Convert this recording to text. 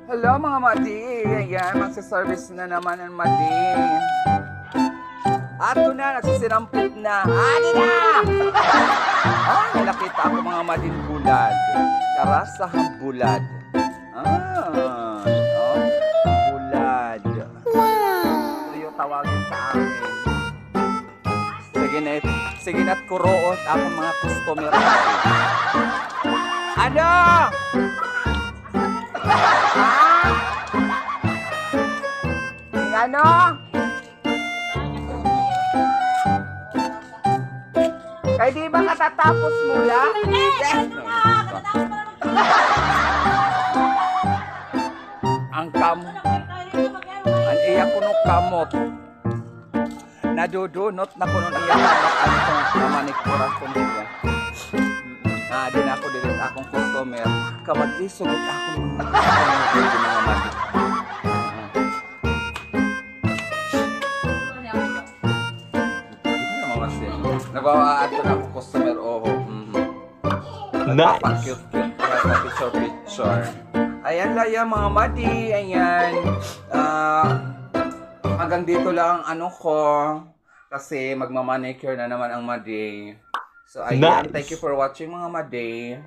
Hello mga madi, ayan, magsaservice na naman ang madi. Ato na, nagsisirampot na. Adi na! Ay, nakita ako mga madin bulad. Karasahang bulad. Oh, bulad. Ito yung tawagin sa amin. Sige na't kuroot akong mga customer. Ano? Ano? Kaya di ba katatapos mula? Ang ang iya kuno kamot. Nadudunot na kuno iya kamot ang manikura ko nila. Di na ako dilit akong customer. Kapag isugot ako ng mga mati. Nagwawaad ko na ako customer Nice. Cute picture. Ayan laya mga madi. Ayan. Hanggang dito lang ano ko. Kasi magmamanicure na naman ang madi. So ayan. Nice. Thank you for watching mga madi.